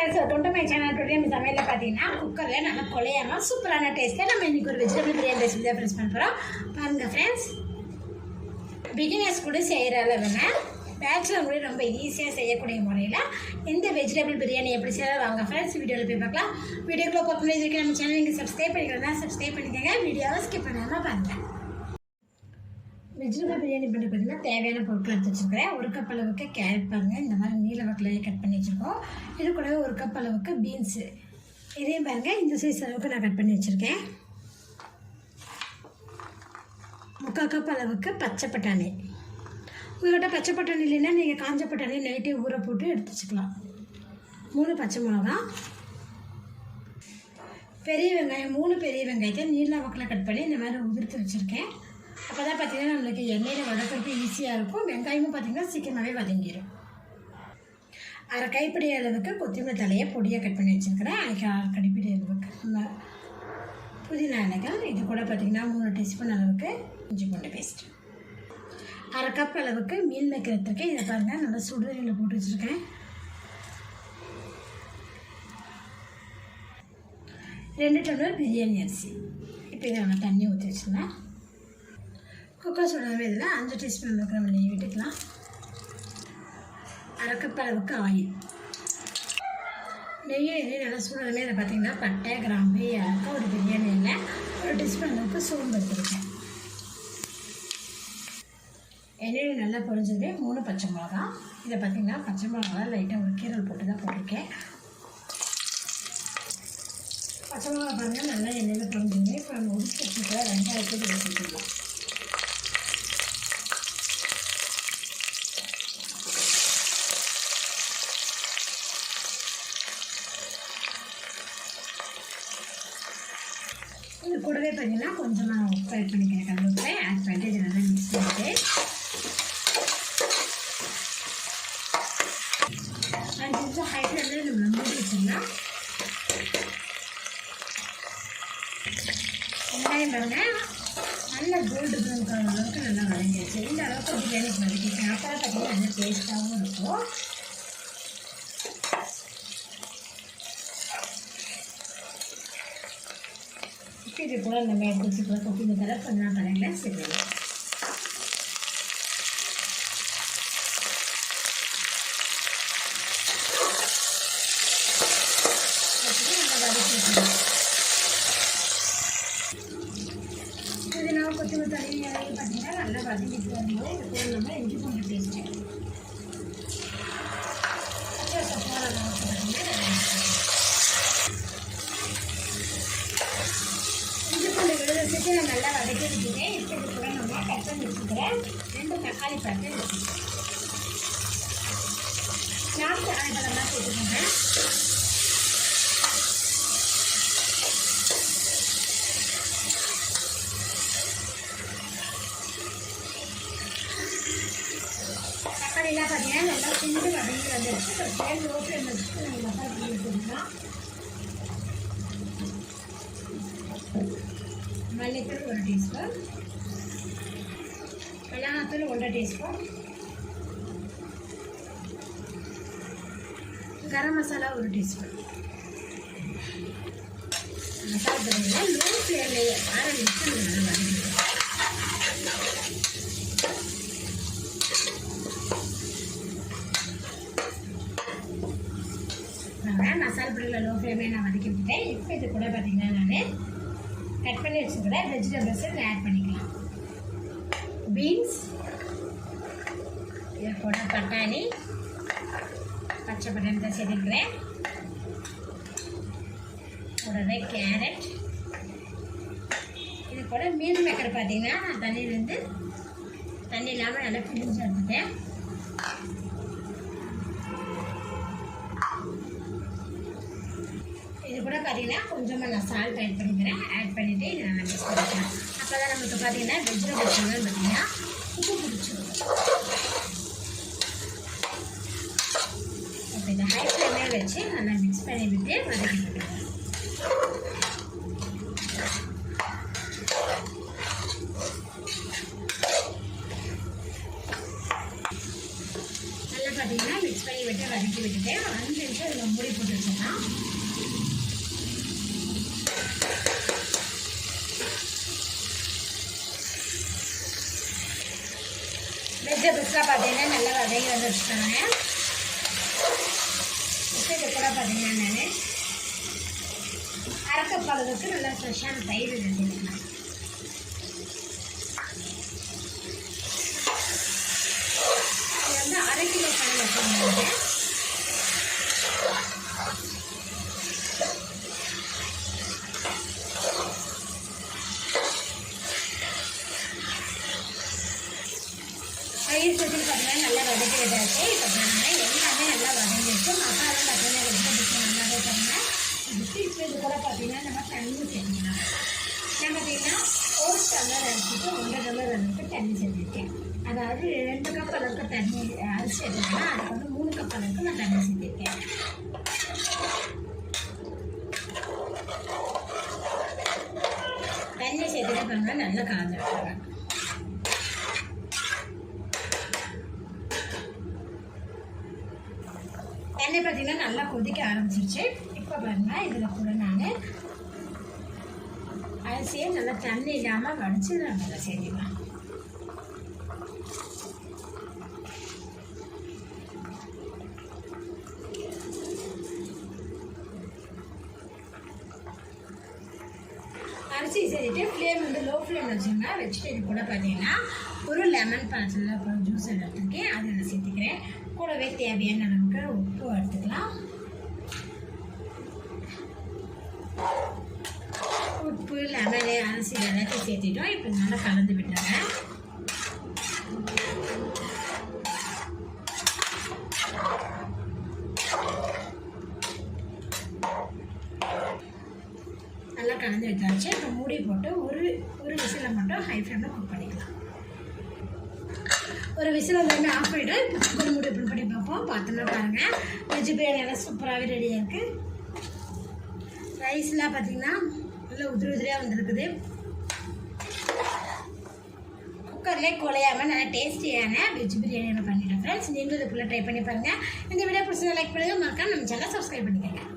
Friends, welcome to my channel. Today நம்ம சமையலில் பார்த்தீங்கன்னா குக்கரில் நல்லா கொலையாமல் சூப்பரான டேஸ்ட்டில் நம்ம இன்றைக்கி ஒரு வெஜிடபிள் பிரியாணி ரெசிபி தான் ஃப்ரெண்ட்ஸ் பண்ண போகிறோம். பாருங்கள் ஃப்ரெண்ட்ஸ், பிகினர்ஸ் கூட செய்கிற அளவுங்க பேச்சுலர் கூட ரொம்ப ஈஸியாக செய்யக்கூடிய முறையில் இந்த வெஜிடபிள் பிரியாணி எப்படி செய்யலாம் வாங்க ஃப்ரெண்ட்ஸ் வீடியோவில் போய் பார்க்கலாம். வீடியோக்குள்ளே பார்க்க முடியாது நம்ம சேனல் நீங்கள் சப்ஸ்கிரைப் பண்ணிக்கிறதா சப்ஸ்கிரைப் பண்ணிக்கோங்க. வீடியோவை ஸ்கிப் பண்ணாமல் பாருங்கள். வெஜிடபிள் பிரியாணி பண்ணி பார்த்தீங்கன்னா தேவையான பொருட்கள் எடுத்து வச்சுருக்கிறேன். ஒரு கப் அளவுக்கு கேரட் பாருங்கள், இந்த மாதிரி நீல வாக்கில் கட் பண்ணி வச்சுருக்கோம். இது கூடவே ஒரு கப் அளவுக்கு பீன்ஸு, இதையும் பாருங்கள் இந்த சைஸ் அளவுக்கு நான் கட் பண்ணி வச்சுருக்கேன். 3/4 கப் அளவுக்கு பச்சை பட்டாணி. உங்கள்கிட்ட பச்சை பட்டாணி இல்லைன்னா நீங்கள் காஞ்ச பட்டாணி நைட்டே ஊற போட்டு எடுத்து வச்சுக்கலாம். 3 பச்சை மிளகா, பெரிய வெங்காயம் 3 பெரிய வெங்காயத்தை நீல வாக்கில் கட் பண்ணி இந்த மாதிரி உதிர்த்து வச்சுருக்கேன். அப்போ தான் பார்த்திங்கன்னா நம்மளுக்கு எண்ணெயில் வதக்கிறதுக்கு ஈஸியாக இருக்கும். வெங்காயமும் பார்த்திங்கன்னா சீக்கிரமாகவே வதங்கிடும். 1/2 கைப்பிடி அளவுக்கு கொத்தமல்லி தலையை பொடியாக கட் பண்ணி வச்சுருக்கிறேன். 1/4 கைப்பிடி அளவுக்கு புதினா இலைகள். இது கூட பார்த்திங்கன்னா 3 டீஸ்பூன் அளவுக்கு இஞ்சி பூண்டு பேஸ்ட். 1/2 கப் அளவுக்கு மீன் மேக்கர் எடுத்துருக்கேன். இதை பாருங்கள் நல்லா சுடுதண்ணியில் போட்டு வச்சுருக்கேன். 2 டம்ளர் பிரியாணி அரிசி. இப்போ இதை நம்ம தண்ணி ஊற்றி வச்சுருந்தேன். குக்கர் சுடாமல் இதில் 5 டீஸ்பூன் அளவுக்கு நம்ம நெய் விட்டுக்கலாம். 1/2 கப் அளவுக்கு ஆயில். நெய்யை நல்லா சூடாமே இதை பார்த்திங்கன்னா பட்டை கிராம்பு ஏலக்காய் ஒரு பிரியாணி இல்லை 1 டீஸ்பூன் அளவுக்கு சோம்பு எடுத்துருக்கேன். எண்ணெயில் நல்லா பொரிஞ்சது 3 பச்சை மிளகா. இதை பார்த்திங்கன்னா பச்சை மிளகா லைட்டாக ஒரு கீரல் போட்டு தான் போட்டிருக்கேன். பச்சை மிளகா பாருங்கள் நல்லா எண்ணெயில் பொரிஞ்சுங்க. இப்போ நம்ம உரிச்சு வச்சுக்கிற வெங்காயத்தை வச்சுக்கலாம். இது கூடவே பார்த்தீங்கன்னா கொஞ்சமாக உப்பு ஆட் பண்ணிக்கிறேன். கல்லுப்பை ஆட் பண்ணிட்டு இது நல்லா மிக்ஸ் பண்ணிட்டு 5 நிமிஷம் ஹை ஃப்ளேமில் நம்ம மூடி வச்சிடலாம். வெங்காயம் பாருங்கள் நல்லா கோல்டு ப்ரௌன் கலர் அளவுக்கு நல்லா வதங்கிடுச்சு. இந்த அளவுக்கு பிரியாணி வதக்கிட்டேன். அப்போ பார்த்தீங்கன்னா நல்லா டேஸ்ட்டாகவும் இருக்கும். இது கூட நம்ம எடுத்து வச்சுக்கலாம். கொத்தமல்லி தலை கொஞ்சம் தலையில் சேர்க்கலாம். புதினா கொத்தமல்லி தலை பார்த்தீங்கன்னா நல்லா வதங்கிட்டு வரும்போது இது கூட நம்ம இஞ்சி பூண்டு பேஸ்ட்டு வச்சுட்டு நான் நல்லா வதக்கி வச்சுக்கிறேன். இப்போ இது கூட நம்ம கட் பண்ணி வச்சுக்கிறேன் 2 தக்காளி பழத்தை வச்சுக்கிறேன். தக்காளி பழம்லாம் சேர்த்துக்கோங்க. தக்காளிலாம் பார்த்தீங்கன்னா நல்லா சிந்து வதங்கி வந்துடுச்சு. லோ ஃப்ளேம் வச்சுட்டு நம்ம மசாலா பண்ணி வச்சுக்கலாம். மல்லித்தூள் 1 டீஸ்பூன், மிளகாத்தூள் 1 teaspoon, garam masala 1 teaspoon. Masala தூளில் low ஃப்ளேம்லேயே 6 நிமிஷம் நல்லா வதக்கிடுவோம். மசாலா பொடியில் லோ ஃப்ளேமே நான் வதக்கி விட்டுட்டேன். இப்போ இது கூட பார்த்திங்கன்னா நான் கட் பண்ணி வச்சுக்கிற வெஜிடபிள்ஸை ஆட் பண்ணிக்கலாம். பீன்ஸ், இது கூட பட்டாணி பச்சை பட்டாணி தான் சேர்த்துக்கிறேன். கூடவே கேரட், இது கூட மீன் மேக்கர் பார்த்தீங்கன்னா நான் தண்ணி இல்லாமல் நல்லா பிழிஞ்சு எடுத்துட்டேன். இது கூட பார்த்தீங்கன்னா கொஞ்சமாக நான் சால்ட் ஆட் பண்ணிக்கிறேன். ஆட் பண்ணிவிட்டு இதை நல்லா மிக்ஸ் பண்ணிக்கலாம். அப்போ தான் நமக்கு பார்த்தீங்கன்னா வெஜிடபிள்ஸ் பார்த்தீங்கன்னா உப்பு பிடிச்சிடும். இப்போ இதை ஹை ஃப்ளேமில் வச்சு நல்லா மிக்ஸ் பண்ணி விட்டு வதக்கி விட்டுருவேன். நல்லா பார்த்தீங்கன்னா மிக்ஸ் பண்ணி லைட்டாக வதக்கி விட்டுட்டேன். 5 நிமிஷம் இதில் மூடி போட்டு வச்சிடலாம். வெஜிடபிள்ஸ்லாம் பார்த்தீங்கன்னா நல்லா வதங்கி வந்து வச்சுட்டாங்க. இது கூட பார்த்தீங்கன்னா நான் அரைக்கப் அளவுக்கு நல்லா ஃப்ரெஷ்ஷான தயிர் எடுத்துக்கலாம். இது வந்து 1/2 கிலோ பழம் வச்சுருந்தாங்க. தயிர் சேர்த்து பார்த்தீங்கன்னா நல்லா வதக்கி விட்டாச்சு. இப்போ பாருங்கள் எல்லாமே நல்லா வதங்கிடுச்சு. மசாலா பார்த்தீங்கன்னா ரொம்ப நல்லாவே பாருங்கள் இதுக்கு. இப்போ இது கூட பார்த்தீங்கன்னா நம்ம தண்ணி சேர்த்துக்கலாம். நான் பார்த்தீங்கன்னா 1 டம்ளர் அரிசிக்கு 1.5 டம்ளர் அளவுக்கு தண்ணி சேர்த்துருக்கேன். அதாவது 2 கப் அளவுக்கு தண்ணி அரிசி எடுத்துக்கன்னா அதுக்கு வந்து 3 கப் அளவுக்கு நான் தண்ணி சேர்த்துருக்கேன். தண்ணி சேர்த்துட்டு பாருங்கள் நல்லா கலந்து விட்டுருவேன். தண்ணி பார்த்தீங்கன்னா நல்லா கொதிக்க ஆரம்பிச்சிருச்சு. இப்போ பாருங்கள் இதில் கூட நான் அரிசியை நல்லா தண்ணி இல்லாமல் வடித்து நான் நல்லா சேர்த்துக்கலாம். அரிசி சேர்த்துட்டு ஃப்ளேம் வந்து லோ ஃப்ளேம் வச்சுருங்க. வச்சுட்டு இது கூட பார்த்தீங்கன்னா ஒரு லெமன் பழத்தில் அப்புறம் ஜூஸ் எடுத்துருக்கேன். அதை நான் சேர்த்துக்கிறேன். கூடவே தேவையான அளவுக்கு உப்பு எடுத்துக்கலாம். உப்பு, லெமனு, அரிசி எல்லாத்தையும் சேர்த்துட்டோம். இப்போ நல்லா கலந்து விட்டுருங்க. நல்லா கலந்து விட்டாச்சு. இப்போ மூடி போட்டு ஒரு விசிலை மட்டும் ஹை ஃப்ளேமில் குக் பண்ணிக்கலாம். ஒரு விசில் வந்து ஆஃப் பண்ணிவிட்டு இப்போ குக்கர் மூடி ஓப்பன் பண்ணி பார்ப்போம். பார்த்தோம்னா பாருங்கள் வெஜ் பிரியாணி எல்லாம் சூப்பராகவே ரெடியாக இருக்குது. ரைஸ்லாம் பார்த்தீங்கன்னா நல்லா உதிரியாக வந்துருக்குது. குக்கர்லேயே குழையாமல் நல்லா டேஸ்டியான வெஜ் பிரியாணி பண்ணிவிட்டேன் ஃப்ரெண்ட்ஸ். நீங்களும் இதுக்குள்ளே ட்ரை பண்ணி பாருங்கள். இந்த வீடியோ பிடிச்சதை லைக் பண்ணுங்கள். மறக்காம நம்ம சேனலை சப்ஸ்கிரைப் பண்ணிக்கோங்க.